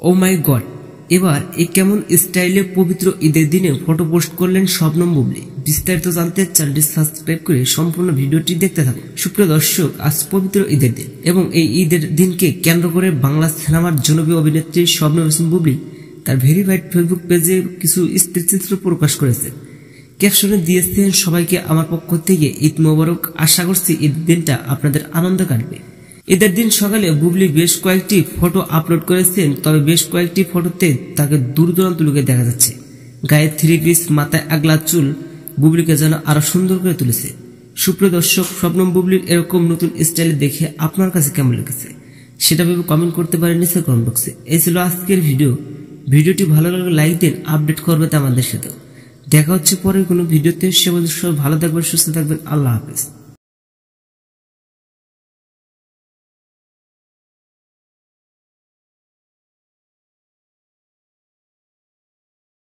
ও মাই god, এবার এই কেমন স্টাইলে পবিত্র ঈদের দিনে ফটো পোস্ট করলেন শবনম বুবলী। বিস্তারিত জানতে চ্যানেলটি সাবস্ক্রাইব করে সম্পূর্ণ ভিডিওটি দেখতে থাকুন। সুপ্রিয় দর্শক, আজ পবিত্র ঈদের দিন এবং এই ঈদের দিনকে কেন্দ্র করে বাংলা সিনেমার জনপ্রিয় অভিনেত্রী শবনম বুবলী তার ভেরিফাইড ফেসবুক পেজে কিছু স্থিরচিত্র প্রকাশ করেছেন। ক্যাপশনে দিয়েছেন, সবাইকে আমার পক্ষ থেকে ঈদ মোবারক। আশা করছি ঈদের দিনটা আপনাদের আনন্দ কাটবে। ঈদের দিন সকালে বুবলী বেশ কয়েকটি ফটো আপলোড করেছেন, তবে বেশ কয়েকটি ফটোতে তাকে দূর দূরান্ত লুকে দেখা যাচ্ছে। গায়ে থ্রি পিস, মাথায় আগলা চুল বুবলীকে যেন আরো সুন্দর করে তুলেছে। সুপ্রিয় দর্শক, শবনম বুবলীর এরকম নতুন স্টাইলে দেখে আপনার কাছে কেমন লেগেছে সেটা ভেবে কমেন্ট করতে পারেন নিচে কমেন্ট বক্সে। এই ছিল আজকের ভিডিওটি ভালো লাগলে লাইক দিন, আপডেট করবে আমাদের সাথে। দেখা হচ্ছে পরের কোনো ভিডিওতে। সে পর্যন্ত ভালো থাকবেন, সুস্থ থাকবেন। আল্লাহ হাফেজ।